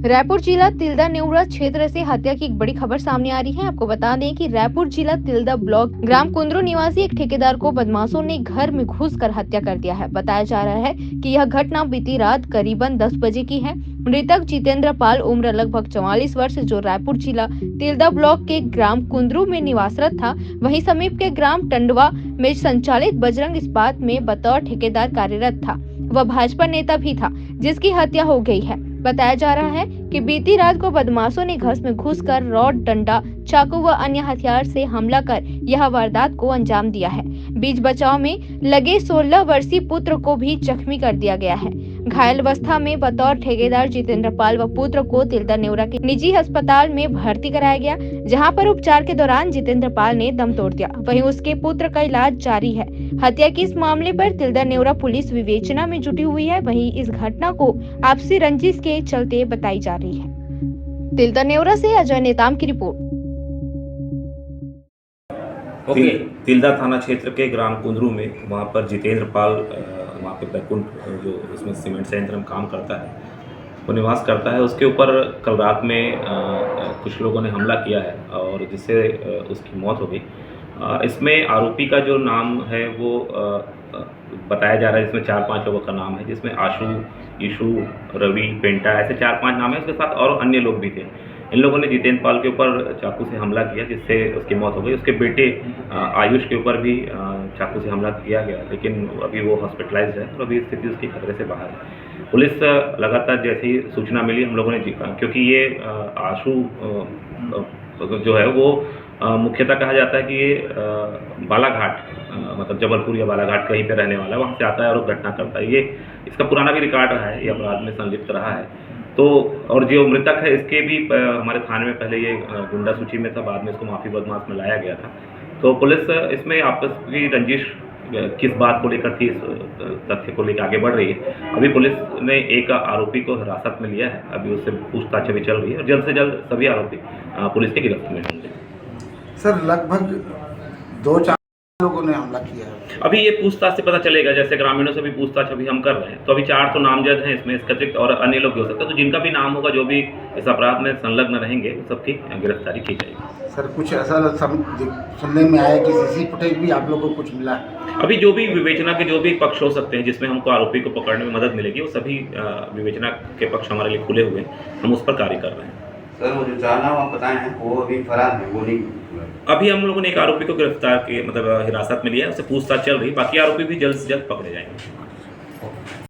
रायपुर जिला तिल्दा नेवरा क्षेत्र से हत्या की एक बड़ी खबर सामने आ रही है। आपको बता दें कि रायपुर जिला तिल्दा ब्लॉक ग्राम कुंद्रू निवासी एक ठेकेदार को बदमाशों ने घर में घुसकर हत्या कर दिया है। बताया जा रहा है कि यह घटना बीती रात करीबन 10 बजे की है। मृतक जितेंद्र पाल उम्र लगभग 44 वर्ष जो रायपुर जिला तिल्दा ब्लॉक के ग्राम कुंद्रू में निवासरत था। वहीं समीप के ग्राम टंडवा में संचालित बजरंग इस्पात में बतौर ठेकेदार कार्यरत था। वह भाजपा नेता भी था जिसकी हत्या हो गई है। बताया जा रहा है कि बीती रात को बदमाशों ने घर में घुसकर रॉड, डंडा, चाकू व अन्य हथियार से हमला कर यह वारदात को अंजाम दिया है। बीच बचाव में लगे 16 वर्षीय पुत्र को भी जख्मी कर दिया गया है। घायल अवस्था में बतौर ठेकेदार जितेंद्र पाल व पुत्र को तिल्दा नेवरा के निजी अस्पताल में भर्ती कराया गया, जहां पर उपचार के दौरान जितेंद्र पाल ने दम तोड़ दिया। वहीं उसके पुत्र का इलाज जारी है। हत्या के इस मामले पर तिल्दा नेवरा पुलिस विवेचना में जुटी हुई है। वहीं इस घटना को आपसी रंजिश के चलते बताई जा रही है। तिल्दा नेवरा से अजय नेताम की रिपोर्ट। तिल्दा थाना क्षेत्र के ग्राम कुंद्रू में वहाँ पर जितेंद्र पाल वहाँ पे बैकुंठ जो इसमें सीमेंट संयंत्र में काम करता है वो निवास करता है। उसके ऊपर कल रात में कुछ लोगों ने हमला किया है और जिससे उसकी मौत हो गई। इसमें आरोपी का जो नाम है वो बताया जा रहा है। इसमें 4-5 लोगों का नाम है, जिसमें आशु, ईशु, रवि, पेंटा ऐसे 4-5 नाम है। उसके साथ और अन्य लोग भी थे। इन लोगों ने जितेंद्र पाल के ऊपर चाकू से हमला किया जिससे उसकी मौत हो गई। उसके बेटे आयुष के ऊपर भी चाकू से हमला किया गया, लेकिन अभी वो हॉस्पिटलाइज्ड है और अभी स्थिति उसकी खतरे से बाहर है। पुलिस लगातार जैसी सूचना मिली हम लोगों ने क्योंकि ये आशु जो है वो मुख्यतः कहा जाता है कि ये बालाघाट मतलब जबलपुर या बालाघाट कहीं पे रहने वाला है, वहाँ से आता है और घटना करता है। ये इसका पुराना भी रिकॉर्ड रहा है, ये अपराध में संलिप्त रहा है। तो और जो मृतक है इसके भी हमारे थाने में पहले ये गुंडा सूची में था, बाद में इसको माफी बदमाश में लाया गया था। तो पुलिस इसमें आपस की रंजिश किस बात को लेकर थी, इस तथ्य को लेकर आगे बढ़ रही है। अभी पुलिस ने एक आरोपी को हिरासत में लिया है, अभी उससे पूछताछ भी चल रही है और जल्द से जल्द सभी आरोपी पुलिस की गिरफ्त में होंगे। सर लगभग 2-4 लोगों ने हमला किया है। अभी ये पूछताछ से पता चलेगा, जैसे ग्रामीणों से भी पूछताछ अभी हम कर रहे हैं। तो अभी 4 तो नामजद हैं, इसमें इसके अतिरिक्त और अन्य लोग भी हो सकते हैं। तो जिनका भी नाम होगा, जो भी इस अपराध में संलग्न रहेंगे, सबकी गिरफ्तारी की जाएगी। सर कुछ ऐसा सुनने में आया कि सीसी फुटेज भी आप लोगों को कुछ मिला है? अभी जो भी विवेचना के जो भी पक्ष हो सकते हैं जिसमें हमको आरोपी को पकड़ने में मदद मिलेगी, वो सभी विवेचना के पक्ष हमारे लिए खुले हुए हैं। हम उस पर कार्य कर रहे हैं। सर वो जो 4 नाम आप बताए हैं वो अभी फरार है, वो नहीं? अभी हम लोगों ने एक आरोपी को गिरफ्तार के मतलब हिरासत में लिया है, उससे पूछताछ चल रही है। बाकी आरोपी भी जल्द से जल्द पकड़े जाएंगे।